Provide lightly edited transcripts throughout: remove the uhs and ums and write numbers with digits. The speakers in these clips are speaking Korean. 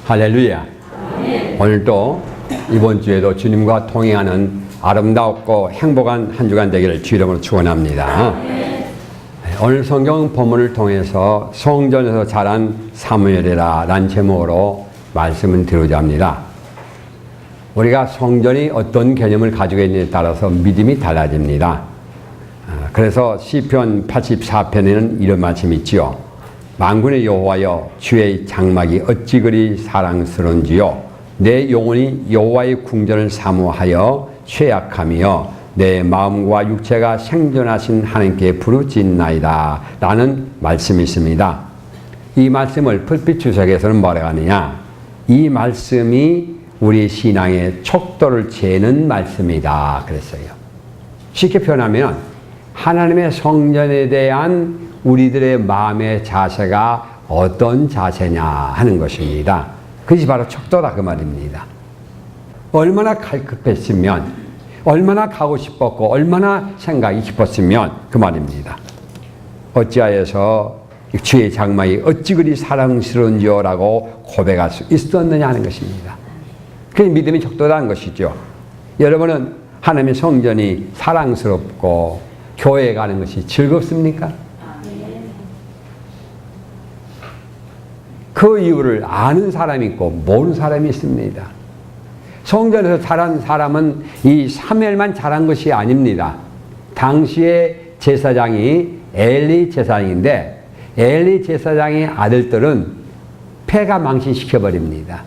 할렐루야. 오늘도 이번 주에도 주님과 동행하는 아름답고 행복한 한 주간 되기를 주 이름으로 축원합니다. 오늘 성경 본문을 통해서 성전에서 자란 사무엘이라 란 제목으로 말씀을 드리고자 합니다. 우리가 성전이 어떤 개념을 가지고 있느냐에 따라서 믿음이 달라집니다. 그래서 시편 84편에는 이런 말씀이 있지요. 만군의 여호와여, 주의 장막이 어찌 그리 사랑스러운지요. 내 영혼이 여호와의 궁전을 사모하여 죄악하며 내 마음과 육체가 생존하신 하나님께 부르짖나이다 라는 말씀이 있습니다. 이 말씀을 불빛 주석에서는 뭐라고 하느냐, 이 말씀이 우리 신앙의 척도를 재는 말씀이다 그랬어요. 쉽게 표현하면 하나님의 성전에 대한 우리들의 마음의 자세가 어떤 자세냐 하는 것입니다. 그것이 바로 척도다 그 말입니다. 얼마나 갈급했으면, 얼마나 가고 싶었고, 얼마나 생각이 깊었으면 그 말입니다. 어찌하여서 주의 장막이 어찌 그리 사랑스러운지요 라고 고백할 수 있었느냐 하는 것입니다. 그게 믿음의 척도라는 것이죠. 여러분은 하나님의 성전이 사랑스럽고 교회에 가는 것이 즐겁습니까? 그 이유를 아는 사람이 있고 모르는 사람이 있습니다. 성전에서 자란 사람은 이 사무엘만 자란 것이 아닙니다. 당시의 제사장이 엘리 제사장인데 엘리 제사장의 아들들은 폐가 망신시켜버립니다.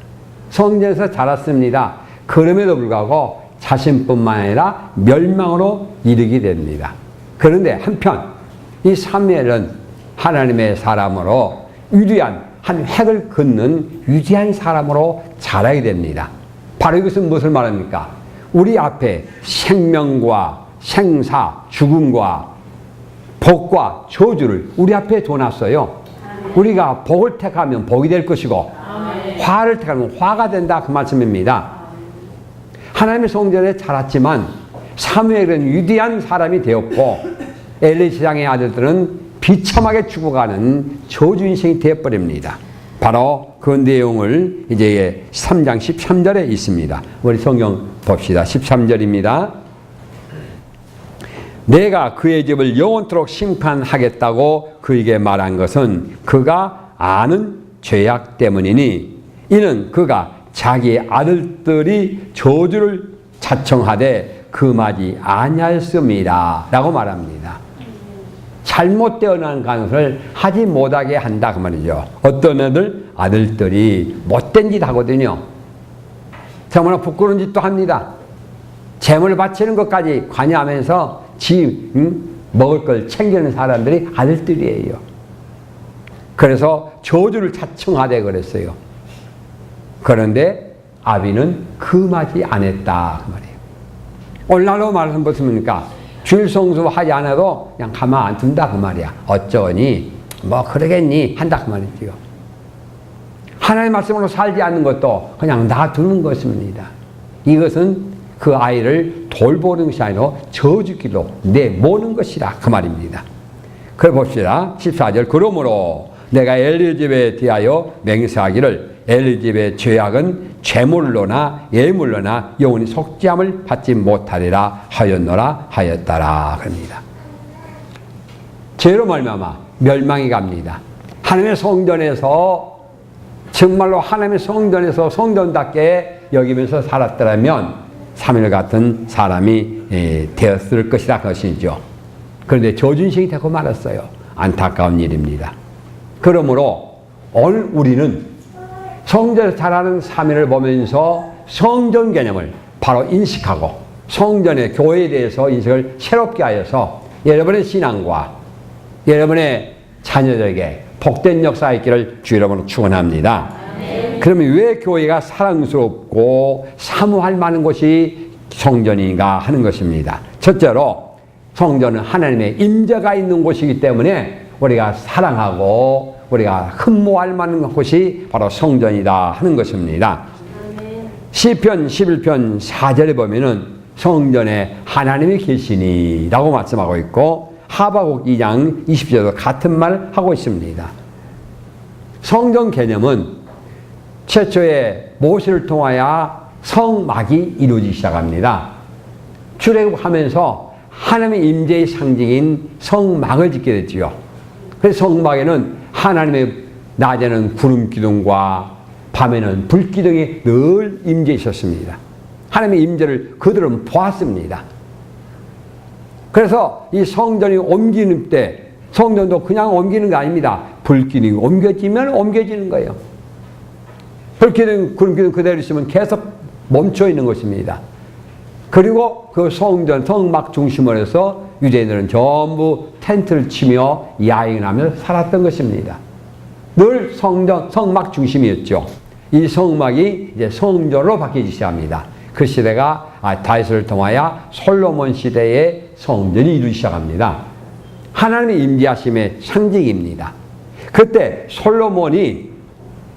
성전에서 자랐습니다. 그럼에도 불구하고 자신뿐만 아니라 멸망으로 이르게 됩니다. 그런데 한편 이 사무엘은 하나님의 사람으로 위대한 한 획을 긋는 위대한 사람으로 자라게 됩니다. 바로 이것은 무엇을 말합니까? 우리 앞에 생명과 생사, 죽음과 복과 저주를 우리 앞에 둬놨어요. 우리가 복을 택하면 복이 될 것이고 화를 택하면 화가 된다 그 말씀입니다. 하나님의 성전에 자랐지만 사무엘은 위대한 사람이 되었고 엘리 제사장의 아들들은 비참하게 죽어가는 저주 인생이 되어버립니다. 바로 그 내용을 이제 3장 13절에 있습니다. 우리 성경 봅시다. 13절입니다. 내가 그의 집을 영원토록 심판하겠다고 그에게 말한 것은 그가 아는 죄악 때문이니 이는 그가 자기 아들들이 저주를 자청하되 금하지 아니하였음이라 라고 말합니다. 잘못 태어난 것을 하지 못하게 한다 그 말이죠. 어떤 아들들이 못된 짓 하거든요. 정말 부끄러운 짓도 합니다. 재물 바치는 것까지 관여하면서 먹을 걸 챙기는 사람들이 아들들이에요. 그래서 저주를 자청하되 그랬어요. 그런데 아비는 금하지 않았다 그 말이에요. 오늘날로 말해서 무엇입니까? 주일 성수하지 않아도 그냥 가만 안 둔다 그 말이야. 어쩌니 뭐 그러겠니 한다 그 말이죠. 하나님의 말씀으로 살지 않는 것도 그냥 놔두는 것입니다. 이것은 그 아이를 돌보는 것이 아니라 저주기로 내모는 것이라 그 말입니다. 그래 봅시다. 14절. 그러므로 내가 엘리 집에 대하여 맹세하기를 엘리 집의 죄악은 죄물로나 예물로나 영원히 속죄함을 받지 못하리라 하였노라 하였다라 합니다. 죄로 말미암아 멸망이 갑니다. 하나님의 성전에서 정말로 하나님의 성전에서 성전답게 여기면서 살았더라면 사무엘 같은 사람이 되었을 것이라 것이죠. 그런데 저주인생이 되고 말았어요. 안타까운 일입니다. 그러므로 오늘 우리는 성전에서 자라는 사무엘을 보면서 성전 개념을 바로 인식하고 성전의 교회에 대해서 인식을 새롭게 하여서 여러분의 신앙과 여러분의 자녀들에게 복된 역사가 있기를 주 여러분으로 축원합니다. 그러면 왜 교회가 사랑스럽고 사모할 만한 곳이 성전인가 하는 것입니다. 첫째로 성전은 하나님의 임재가 있는 곳이기 때문에 우리가 사랑하고 우리가 흠모할 만한 곳이 바로 성전이다 하는 것입니다. 시편 11편 4절에 보면은 성전에 하나님이 계시니 라고 말씀하고 있고 하박국 2장 20절도 같은 말 하고 있습니다. 성전 개념은 최초의 모세를 통하여 성막이 이루어지기 시작합니다. 출애굽하면서 하나님의 임재의 상징인 성막을 짓게 됐지요. 그래서 성막에는 하나님의 낮에는 구름 기둥과 밤에는 불 기둥이 늘 임재 있었습니다. 하나님의 임재를 그들은 보았습니다. 그래서 이 성전이 옮기는 때 성전도 그냥 옮기는 게 아닙니다. 불 기둥이 옮겨지면 옮겨지는 거예요. 불 기둥, 구름 기둥 그대로 있으면 계속 멈춰 있는 것입니다. 그리고 그 성전, 성막 중심으로 해서 유대인들은 전부 텐트를 치며 야영하며 살았던 것입니다. 늘 성전, 성막 중심이었죠. 이 성막이 이제 성전으로 바뀌기 시작합니다. 그 시대가 다윗을 통하여 솔로몬 시대의 성전이 이루기 시작합니다. 하나님의 임재하심의 상징입니다. 그때 솔로몬이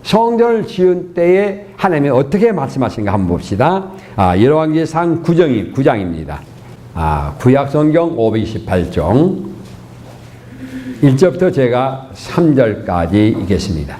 성전을 지은 때에 하나님이 어떻게 말씀하신가 한번 봅시다. 열왕기상 9장입니다. 구약성경 528종 1절부터 제가 3절까지 읽겠습니다.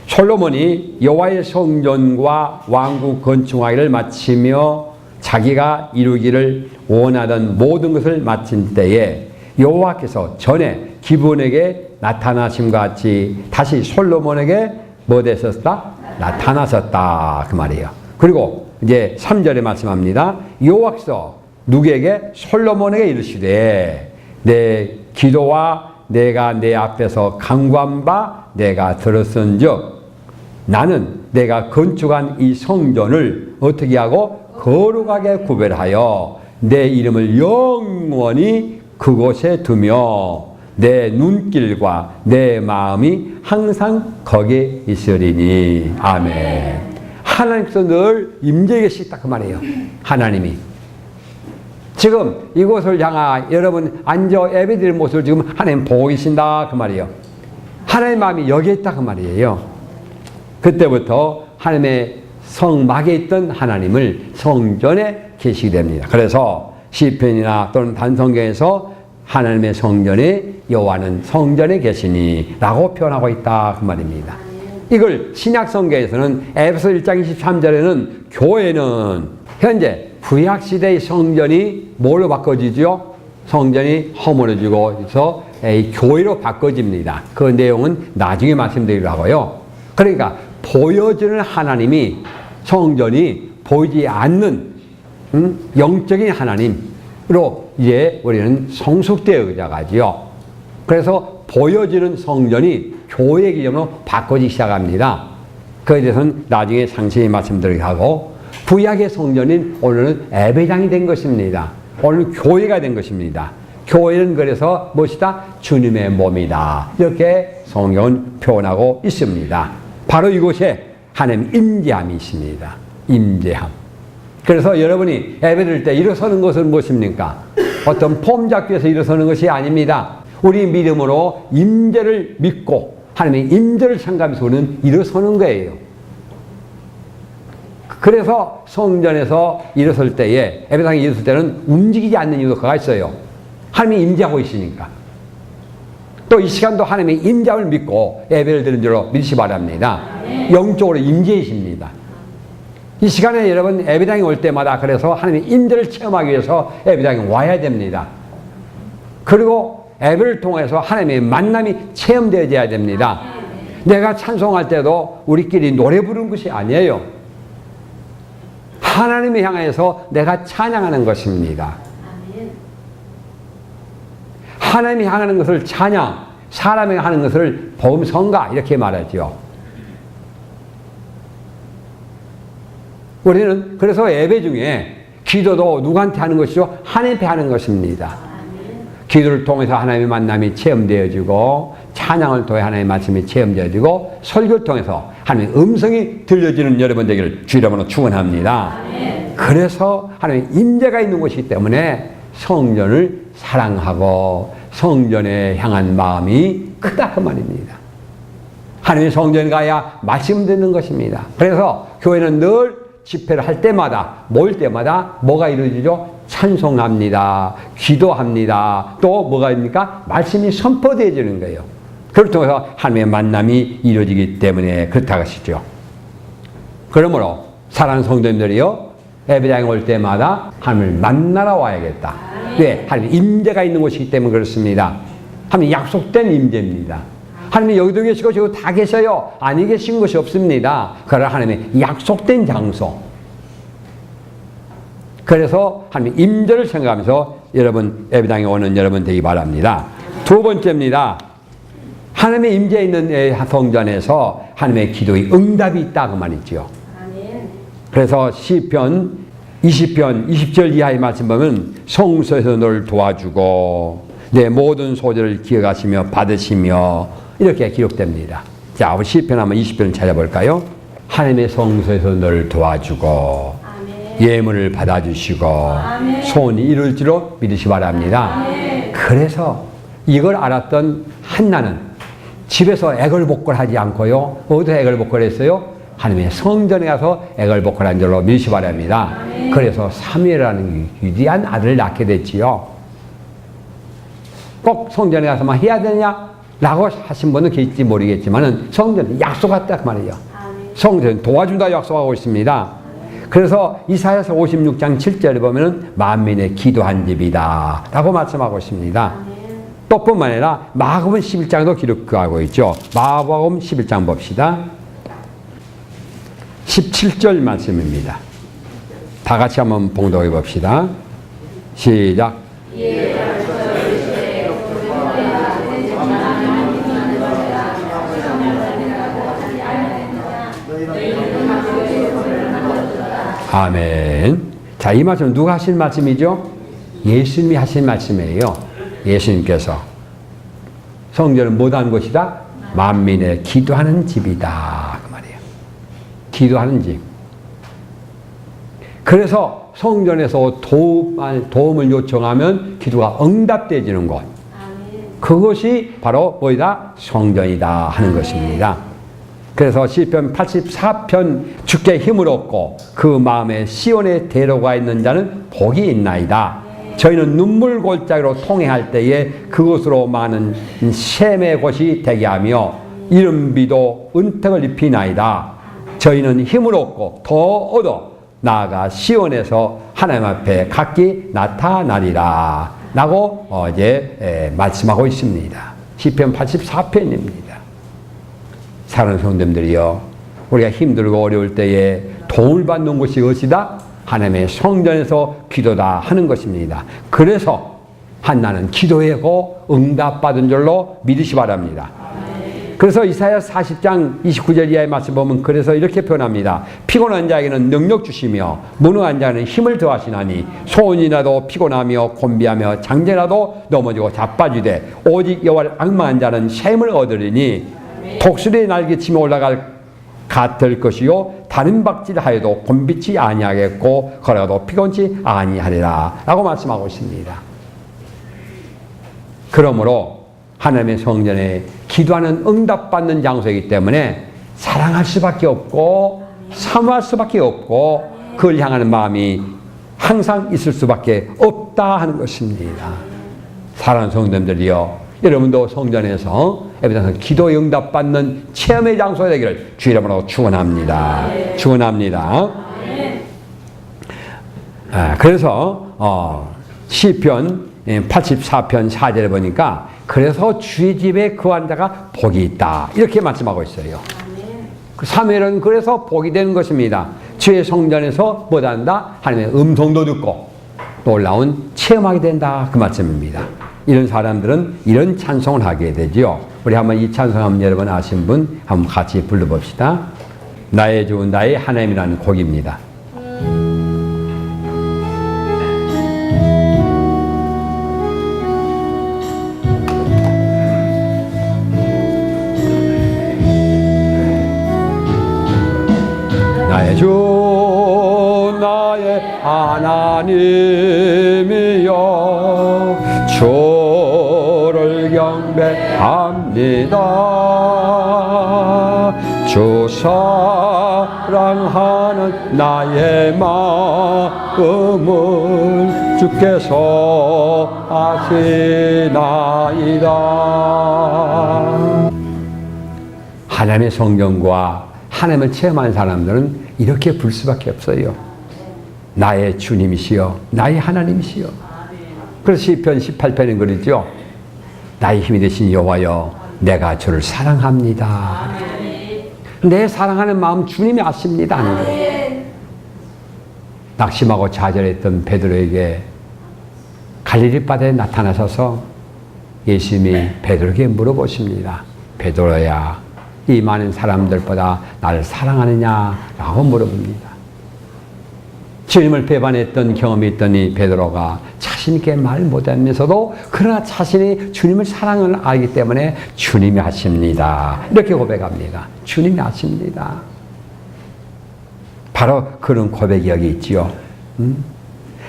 솔로몬이 여호와의 성전과 왕국 건축하기를 마치며 자기가 이루기를 원하던 모든 것을 마친 때에 여호와께서 전에 기브온에게 나타나심과 같이 다시 솔로몬에게 뭐 되셨다? 나타나셨다 그 말이에요. 그리고 이제 3절에 말씀합니다. 여호와께서 누구에게? 솔로몬에게 이르시되 내 기도와 내가 내 앞에서 간구한 바 내가 들었은즉 나는 내가 건축한 이 성전을 어떻게 하고 거룩하게 구별하여 내 이름을 영원히 그곳에 두며 내 눈길과 내 마음이 항상 거기에 있으리니. 아멘. 하나님께서 늘 임재해 계시다 그 말이에요. 하나님이 지금 이곳을 향하 여러분 앉아 예배드리는 모습을 지금 하나님 보고 계신다 그 말이에요. 하나님의 마음이 여기에 있다 그 말이에요. 그때부터 하나님의 성막에 있던 하나님을 성전에 계시게 됩니다. 그래서 시편이나 또는 단성경에서 하나님의 성전에 여호와는 성전에 계시니 라고 표현하고 있다 그 말입니다. 이걸 신약성경에서는 에베소 1장 23절에는 교회는 현재 구약시대의 성전이 뭘로 바꿔지죠? 성전이 허물어지고 그래서 교회로 바꿔집니다. 그 내용은 나중에 말씀드리려고 하고요. 그러니까 보여지는 하나님이 성전이 보이지 않는 영적인 하나님으로 이제 우리는 성숙되어 가지요. 그래서 보여지는 성전이 교회 기념으로 바꿔지기 시작합니다. 그에 대해서는 나중에 상세히 말씀드리고 하고 구약의 성전인 오늘은 예배당이 된 것입니다. 오늘은 교회가 된 것입니다. 교회는 그래서 무엇이다? 주님의 몸이다. 이렇게 성경은 표현하고 있습니다. 바로 이곳에 하나님 임재함이 있습니다. 임재함. 그래서 여러분이 예배드릴 때 일어서는 것은 무엇입니까? 어떤 폼 잡기 위해서 일어서는 것이 아닙니다. 우리 믿음으로 임재를 믿고 하나님의 임재를 생각하면서 우리는 일어서는 거예요. 그래서 성전에서 일어설 때에 예배당에 일어설 때는 움직이지 않는 이유가 있어요. 하나님이 임재하고 있으니까. 또 이 시간도 하나님의 임재함을 믿고 예배를 드리는 줄로 믿으시 바랍니다. 영적으로 임재이십니다. 이 시간에 여러분 예배당에 올 때마다 그래서 하나님의 임재를 체험하기 위해서 예배당에 와야 됩니다. 그리고 예배를 통해서 하나님의 만남이 체험되어야 됩니다. 내가 찬송할 때도 우리끼리 노래 부르는 것이 아니에요. 하나님을 향해서 내가 찬양하는 것입니다. 하나님이 향하는 것을 찬양, 사람이 하는 것을 범성가 이렇게 말하죠. 우리는 그래서 예배 중에 기도도 누구한테 하는 것이죠? 하나님께 하는 것입니다. 기도를 통해서 하나님의 만남이 체험되어지고 찬양을 통해 하나님의 말씀이 체험되어지고 설교를 통해서 하나님의 음성이 들려지는 여러분 되기를 주 이름으로 축원합니다. 그래서 하나님의 임재가 있는 것이기 때문에 성전을 사랑하고 성전에 향한 마음이 크다 그 말입니다. 하나님의 성전에 가야 말씀 듣는 것입니다. 그래서 교회는 늘 집회를 할 때마다 모일 때마다 뭐가 이루어지죠? 찬송합니다. 기도합니다. 또 뭐가 있습니까? 말씀이 선포되어지는 거예요. 그걸 통해서 하나님의 만남이 이루어지기 때문에 그렇다고 하시죠. 그러므로 사랑하는 성도님들이요, 예배당에 올 때마다 하나님을 만나러 와야겠다. 왜? 하나님 임재가 있는 곳이기 때문에 그렇습니다. 하나님 약속된 임재입니다. 하나님이 여기도 계시고 저기도 다 계셔요. 아니 계신 것이 없습니다. 그러나 하나님의 약속된 장소. 그래서 하나님 임재를 생각하면서 여러분 예배당에 오는 여러분 되기 바랍니다. 두 번째입니다. 하나님의 임재 있는 성전에서 하나님의 기도의 응답이 있다 그 말이죠. 그래서 시편 20편 20절 이하의 말씀 보면 성소에서 너를 도와주고 내 모든 소재를 기억하시며 받으시며 이렇게 기록됩니다. 자, 우리 시편 한번 20편을 찾아볼까요? 하나님의 성소에서 너를 도와주고 예물을 받아주시고 소원이 이룰 줄로 믿으시 바랍니다. 그래서 이걸 알았던 한나는 집에서 애걸복걸하지 않고요. 어디서 애걸복걸했어요? 하나님의 성전에 가서 애걸복걸한 줄로 믿으시 바랍니다. 그래서 사무엘이라는 위대한 아들을 낳게 됐지요. 꼭 성전에 가서만 해야 되냐? 라고 하신 분은 계실지 모르겠지만 성전은 약속했다 그 말이에요. 성전은 도와준다 약속하고 있습니다. 그래서 이사야서 56장 7절에 보면은 만민의 기도한 집이다 라고 말씀하고 있습니다. 또 뿐만 아니라 마가복음 11장도 기록하고 있죠. 마가복음 11장 봅시다. 17절 말씀입니다. 다 같이 한번 봉독해 봅시다. 시작. 아멘. 자, 이 말씀은 누가 하신 말씀이죠? 예수님이 하신 말씀이에요. 예수님께서 성전은 못한 곳이다? 만민의 기도하는 집이다 그 말이에요. 기도하는 집. 그래서 성전에서 도움을 요청하면 기도가 응답되어지는 곳. 그것이 바로 뭐이다? 성전이다 하는 것입니다. 그래서 시편 84편 주께 힘을 얻고 그 마음에 시온에 데려가 있는 자는 복이 있나이다. 저희는 눈물 골짜기로 통행할 때에 그곳으로 많은 셈의 곳이 되게 하며 이른비도 은택을 입히나이다. 저희는 힘을 얻고 더 얻어 나아가 시온에서 하나님 앞에 각기 나타나리라 라고 어제 말씀하고 있습니다. 시편 84편입니다. 사랑하는 성도님들이요, 우리가 힘들고 어려울 때에 도움을 받는 곳이 어디다? 하나님의 성전에서 기도다 하는 것입니다. 그래서 한나는 기도하고 응답받은 줄로 믿으시 바랍니다. 그래서 이사야 40장 29절 이하의 말씀 보면 그래서 이렇게 표현합니다. 피곤한 자에게는 능력 주시며 무능한 자는 힘을 더하시나니 소원이라도 피곤하며 곤비하며 장제라도 넘어지고 자빠지되 오직 여호와를 앙망한 자는 셈을 얻으리니 독수리의 날개치며 올라갈 같을 것이요 다른 박질하여도 곤비치 아니하겠고 걸어가도 피곤치 아니하리라 라고 말씀하고 있습니다. 그러므로 하나님의 성전에 기도하는 응답받는 장소이기 때문에 사랑할 수밖에 없고 사모할 수밖에 없고 그걸 향하는 마음이 항상 있을 수밖에 없다 하는 것입니다. 사랑하는 성도님들이요, 여러분도 성전에서 예배당에서 기도 응답받는 체험의 장소가 되기를 주 이름으로 축원합니다. 축원합니다. 그래서 시편 84편 4절에 보니까 그래서 주의 집에 거한 자가 복이 있다 이렇게 말씀하고 있어요. 사무엘은 그래서 복이 되는 것입니다. 주의 성전에서 뭐한다? 하나님의 음성도 듣고 놀라운 체험하게 된다 그 말씀입니다. 이런 사람들은 이런 찬송을 하게 되죠. 우리 한번 이 찬송 한번 여러분 아신 분 한번 같이 불러봅시다. 나의 주 나의 하나님이라는 곡입니다. 나의 주 나의 하나님이여 주를 경배합니다. 주 사랑하는 나의 마음을 주께서 아시나이다. 하나님의 성전과 하나님을 체험한 사람들은 이렇게 불 수밖에 없어요. 나의 주님이시여, 나의 하나님이시여. 그래서 시편 18편에 그러죠. 나의 힘이 되신 여호와여, 내가 주를 사랑합니다. 내 사랑하는 마음 주님이 아십니다. 낙심하고 좌절했던 베드로에게 갈릴리 바다에 나타나셔서 예수님이 베드로에게 물어보십니다. 베드로야, 이 많은 사람들보다 나를 사랑하느냐라고 물어봅니다. 주님을 배반했던 경험이 있던 이 베드로가 자신 있게 말 못하면서도 그러나 자신이 주님을 사랑을 알기 때문에 주님이 아십니다. 이렇게 고백합니다. 주님이 아십니다. 바로 그런 고백이 여기 있지요.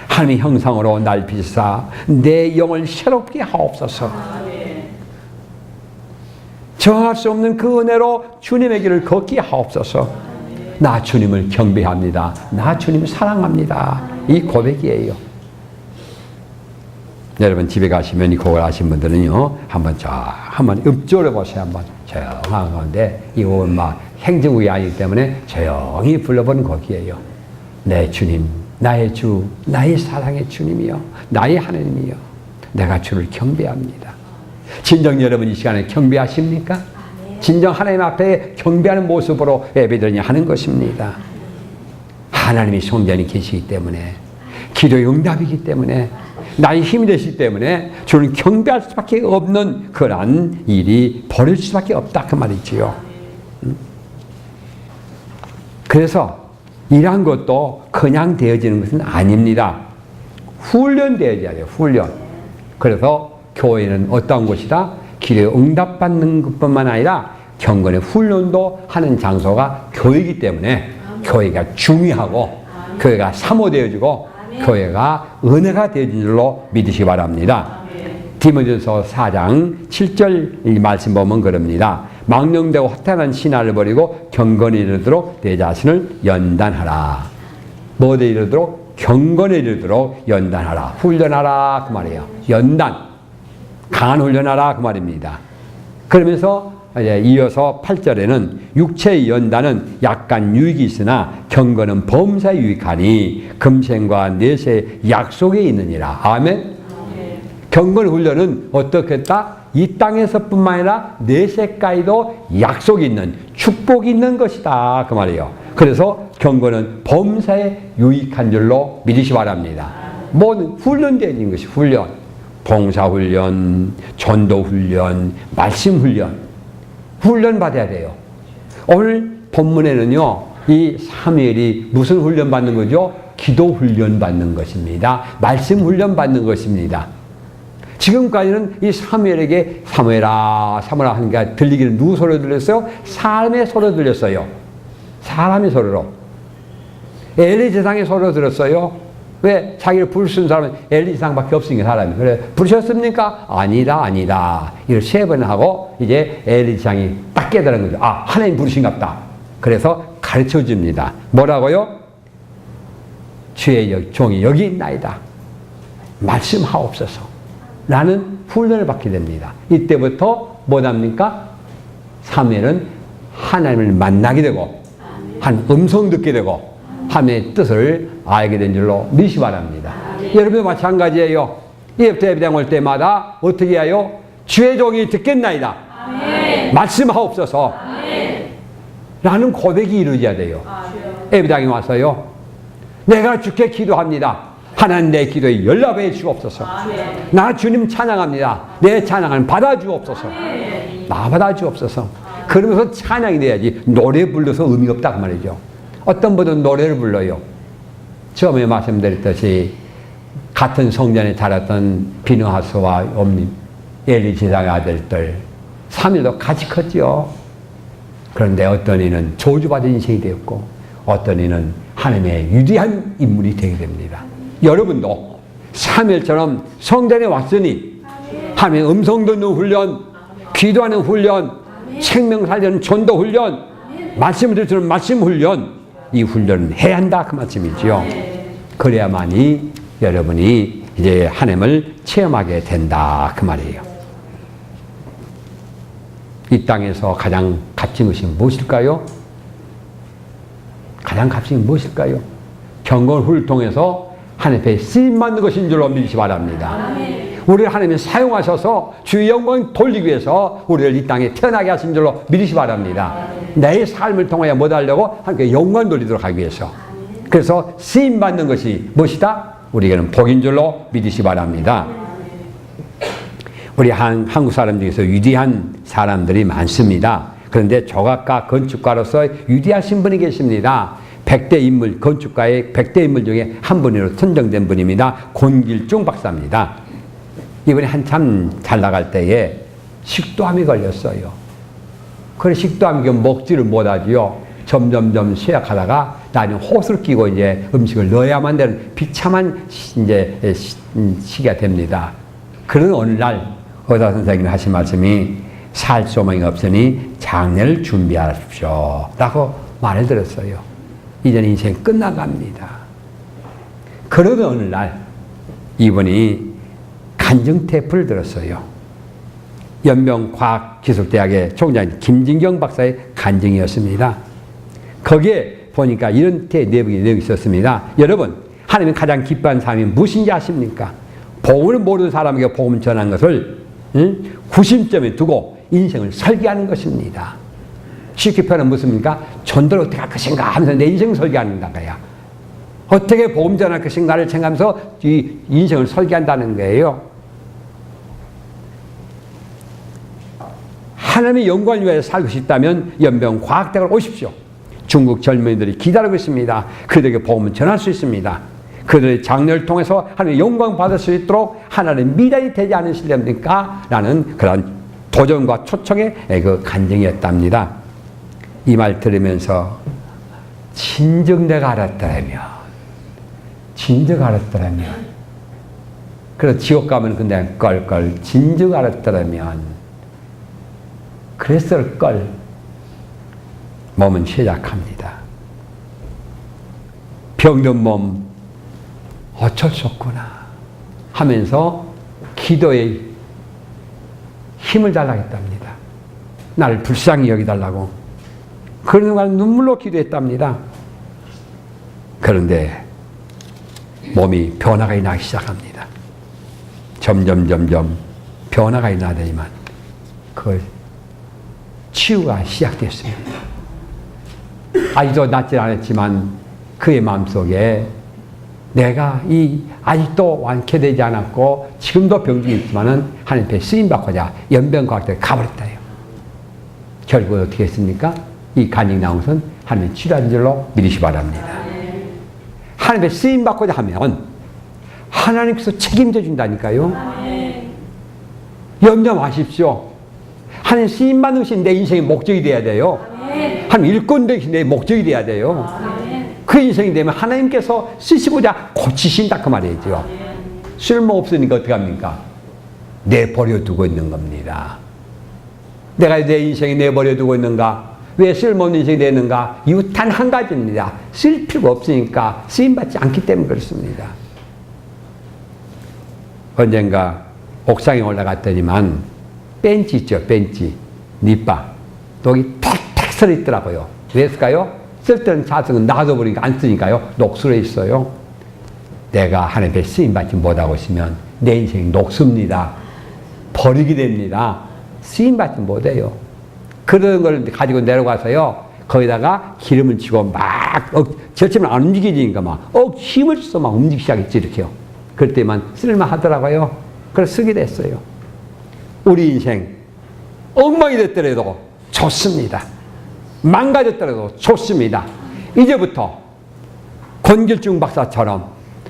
하나님의 형상으로 날 빚사 내 영을 새롭게 하옵소서. 정할 수 없는 그 은혜로 주님의 길을 걷게 하옵소서. 나 주님을 경배합니다. 나 주님을 사랑합니다. 이 고백이에요. 여러분 집에 가시면 이 곡을 아신 분들은요, 한번 읊조려 보세요. 한번 조용한 가운데 이 곡은 막 행진곡이 아니기 때문에 조용히 불러보는 곡이에요. 내 주님, 나의 주, 나의 사랑의 주님이여, 나의 하나님이여, 내가 주를 경배합니다. 진정 여러분 이 시간에 경배하십니까? 진정 하나님 앞에 경배하는 모습으로 예배드리냐 하는 것입니다. 하나님이 성전에 계시기 때문에, 기도의 응답이기 때문에, 나의 힘이 되시기 때문에 주는 경배할 수밖에 없는 그러한 일이 벌어질 수밖에 없다 그 말이지요. 그래서 이러한 것도 그냥 되어지는 것은 아닙니다. 훈련되어져야 돼요. 훈련. 그래서 교회는 어떤 곳이다? 기도에 응답받는 것뿐만 아니라 경건의 훈련도 하는 장소가 교회이기 때문에 교회가 중요하고 교회가 사모되어지고 교회가 은혜가 되어진 줄로 믿으시기 바랍니다. 디모데전서 4장 7절 이 말씀 보면 그럽니다. 망령되고 허탄한 신화를 버리고 경건에 이르도록 내 자신을 연단하라. 뭐에 이르도록? 경건에 이르도록 연단하라. 훈련하라 그 말이에요. 연단. 강한 훈련하라 그 말입니다. 그러면서 이어서 8절에는 육체의 연단은 약간 유익이 있으나 경건은 범사에 유익하니 금생과 내세의 약속에 있느니라. 아멘. 경건 훈련은 어떻게 했다? 이 땅에서뿐만 아니라 내세까지도 약속이 있는, 축복이 있는 것이다 그 말이에요. 그래서 경건은 범사에 유익한 줄로 믿으시 바랍니다. 모든 훈련되는 것이 훈련. 봉사훈련, 전도훈련, 말씀훈련. 훈련 받아야 돼요. 오늘 본문에는요, 이 사무엘이 무슨 훈련 받는 거죠? 기도 훈련 받는 것입니다. 말씀 훈련 받는 것입니다. 지금까지는 이 사무엘에게 사무엘아, 사무엘아 하니까 들리기를 누구 소리로 들렸어요? 사람의 소리로 들렸어요. 사람의 소리로. 엘리 제사장의 소리로 들었어요. 왜? 자기를 부르신 사람은 엘리 제사장밖에 없으니까 사람이. 그래, 부르셨습니까? 아니다. 이걸 3번 하고 이제 엘리 제사장이 딱 깨달은 거죠. 아, 하나님 부르신갑다. 그래서 가르쳐 줍니다. 뭐라고요? 주의 종이 여기 있나이다. 말씀하옵소서. 라는 훈련을 받게 됩니다. 이때부터 뭐답니까? 사무엘은 하나님을 만나게 되고 한 음성 듣게 되고 하나님의 뜻을 알게 된 줄로 믿으시 바랍니다. 여러분도 마찬가지예요. 예배당 예배당 올 때마다 어떻게 해요? 주의 종이 듣겠나이다. 아멘. 말씀하옵소서. 아멘. 라는 고백이 이루어져야 돼요. 예배당에 와서요. 내가 주께 기도합니다. 하나님 내 기도에 연락해 주옵소서. 아멘. 나 주님 찬양합니다. 내 찬양을 받아주옵소서. 아멘. 나 받아주옵소서. 그러면서 찬양이 돼야지 노래 불러서 의미 없다 그 말이죠. 어떤 분은 노래를 불러요. 처음에 말씀드렸듯이 같은 성전에 자랐던 비느하스와 옴니 엘리 제사장의 아들들 3일도 같이 컸죠. 그런데 어떤 이는 저주받은 인생이 되었고 어떤 이는 하나님의 위대한 인물이 되게 됩니다. 여러분도 사무엘처럼 성전에 왔으니 하나님의 음성 듣는 훈련, 기도하는 훈련, 생명 살리는 전도 훈련, 말씀을 듣는 말씀 훈련, 이 훈련을 해야 한다 그 말씀이지요. 그래야만이 여러분이 이제 하나님을 체험하게 된다 그 말이에요. 이 땅에서 가장 값진 것이 무엇일까요? 가장 값진 게 무엇일까요? 경건을 통해서 하나님 앞에 쓰임받는 것인 줄로 믿으시 바랍니다. 우리를 하나님이 사용하셔서 주의 영광을 돌리기 위해서 우리를 이 땅에 태어나게 하신 줄로 믿으시 바랍니다. 내 삶을 통하여 못 하려고 하나님께 영광 돌리도록 하기 위해서. 그래서 쓰임받는 것이 무엇이다? 우리에게는 복인 줄로 믿으시 바랍니다. 우리 한국 사람 중에서 위대한 사람들이 많습니다. 그런데 조각가, 건축가로서 위대하신 분이 계십니다. 100대 인물, 건축가의 100대 인물 중에 한 분으로 선정된 분입니다. 권길중 박사입니다. 이분이 한참 잘 나갈 때에 식도암이 걸렸어요. 그래 식도암이 먹지를 못하지요. 점점점 쇠약하다가 나중에 호수를 끼고 이제 음식을 넣어야만 되는 비참한 이제 시기가 됩니다. 그런 어느 날 의사 선생님이 하신 말씀이 살 소망이 없으니 장례를 준비하십시오 라고 말을 들었어요. 이제 인생 끝나갑니다. 그러던 어느 날 이분이 간증 테이프를 들었어요. 연명과학기술대학의 총장인 김진경 박사의 간증이었습니다. 거기에 보니까 이런 내용이 있었습니다. 여러분, 하나님이 가장 기뻐하는 삶이 무엇인지 아십니까? 복음을 모르는 사람에게 복음을 전하는 것을 구심점에 두고 인생을 설계하는 것입니다. 쉽게 표현하면 무엇입니까? 전도를 어떻게 할 것인가 하면서 내 인생을 설계하는 거야. 어떻게 복음 전할 것인가를 생각하면서 이 인생을 설계한다는 거예요. 하나님의 영광을 위해 살고 싶다면 연명과학대학을 오십시오. 중국 젊은이들이 기다리고 있습니다. 그들에게 복음을 전할 수 있습니다. 그들의 장례를 통해서 하나님의 영광 받을 수 있도록 하나님의 미랄이 되지 않으시렵니까? 라는 그런 도전과 초청의 그 간증이었답니다. 이 말 들으면서 진즉 내가 알았더라면 그래서 지옥 가면 그냥 껄껄 진즉 알았더라면 그랬을 걸 몸은 시작합니다. 병든 몸 어쩔 수 없구나 하면서 기도에 힘을 달라겠답니다. 나를 불쌍히 여기달라고 그런 순간 눈물로 기도했답니다. 그런데 몸이 변화가 나기 시작합니다. 점점 변화가 나더니만 그 치유가 시작됐습니다. 아직도 낫지 않았지만 그의 마음속에 내가 아직도 완쾌되지 않았고 지금도 병중이 있지만은 하나님 앞에 쓰임받고자 연변과학대에 가버렸다요. 결국 어떻게 했습니까? 이 간증 나온 것은 하나님의 치료한 줄로 믿으시 바랍니다. 하나님 앞에 쓰임받고자 하면 하나님께서 책임져 준다니까요. 염려 마십시오. 하나님 쓰임받는 것이 내 인생의 목적이 돼야 돼요. 하나님 일꾼 되기 내 목적이 돼야 돼요. 그 인생이 되면 하나님께서 쓰시고자 고치신다 그 말이죠. 쓸모없으니까 어떻게 합니까? 내버려두고 있는 겁니다. 내가 내 인생에 내버려두고 있는가? 왜 쓸모없는 인생이 되는가? 이유 단 한 가지입니다. 쓸 필요가 없으니까 쓰임받지 않기 때문에 그렇습니다. 언젠가 옥상에 올라갔더니만 벤치 있죠, 벤치. 니빠. 여기 탁탁 서 있더라고요. 왜일까요? 쓸 때는 자석은 놔둬버리니까 안 쓰니까요. 녹슬어 있어요. 내가 하나님께 쓰임받지 못하고 있으면 내 인생이 녹습니다. 버리게 됩니다. 쓰임받지 못해요. 그런 걸 가지고 내려가서요. 거기다가 기름을 치고 막 절치면 안 움직이니까 막 힘을 써서 막 움직이기 시작했지 이렇게요. 그럴 때만 쓸만하더라고요. 그래서 쓰게 됐어요. 우리 인생 엉망이 됐더라도 좋습니다. 망가졌더라도 좋습니다. 이제부터 권길중 박사처럼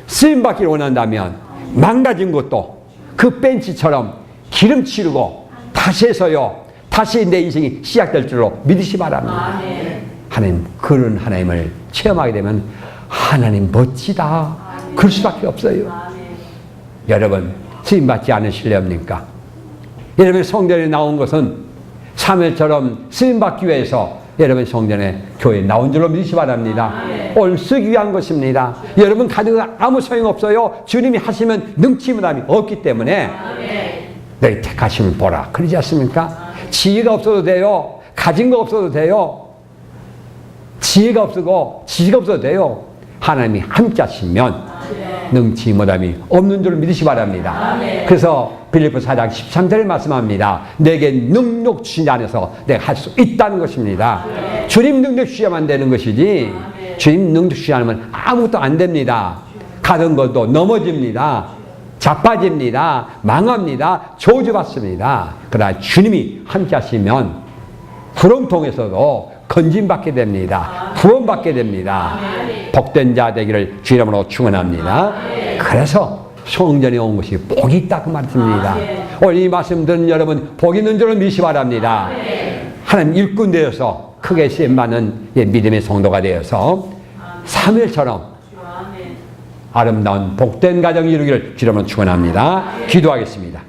쓰임받기를 원한다면 망가진 것도 그 벤치처럼 기름 치르고 다시 해서요. 다시 내 인생이 시작될 줄로 믿으시 바랍니다. 하나님, 그런 하나님을 체험하게 되면 하나님 멋지다. 그럴 수밖에 없어요. 여러분, 쓰임받지 않으시렵니까? 여러분 성전에 나온 것은 사무엘처럼 쓰임받기 위해서 여러분 성전에 교회에 나온 줄로 믿으시 바랍니다. 오늘 쓰기 위한 것입니다. 여러분 가지고 아무 소용없어요. 주님이 하시면 능치 못함이 없기 때문에 너희 택하심을 보라. 그러지 않습니까? 지혜가 없어도 돼요. 가진 거 없어도 돼요. 지혜가 없어도 돼요. 하나님이 함께 하시면 능치 못함이 없는 줄 믿으시 바랍니다. 그래서 빌립보 4장 13절에 말씀합니다. 내게 능력 주신 안에서 내가 할 수 있다는 것입니다. 주님 능력 주셔야만 되는 것이지 주님 능력 주시지 않으면 아무것도 안 됩니다. 가던 것도 넘어집니다. 자빠집니다. 망합니다. 저주받습니다. 그러나 주님이 함께 하시면 구렁통에서도 건진받게 됩니다. 구원받게 됩니다. 복된 자 되기를 주 이름으로 축원합니다. 그래서 성전에 온 것이 복이 있다 그 말씀입니다. 오늘 이 말씀 듣는 여러분 복이 있는 줄을 믿으시 바랍니다. 하나님 일꾼 되어서 크게 쓰임받는 믿음의 성도가 되어서 사무엘처럼 아름다운 복된 가정 이루기를 주 이름으로 축원합니다. 기도하겠습니다.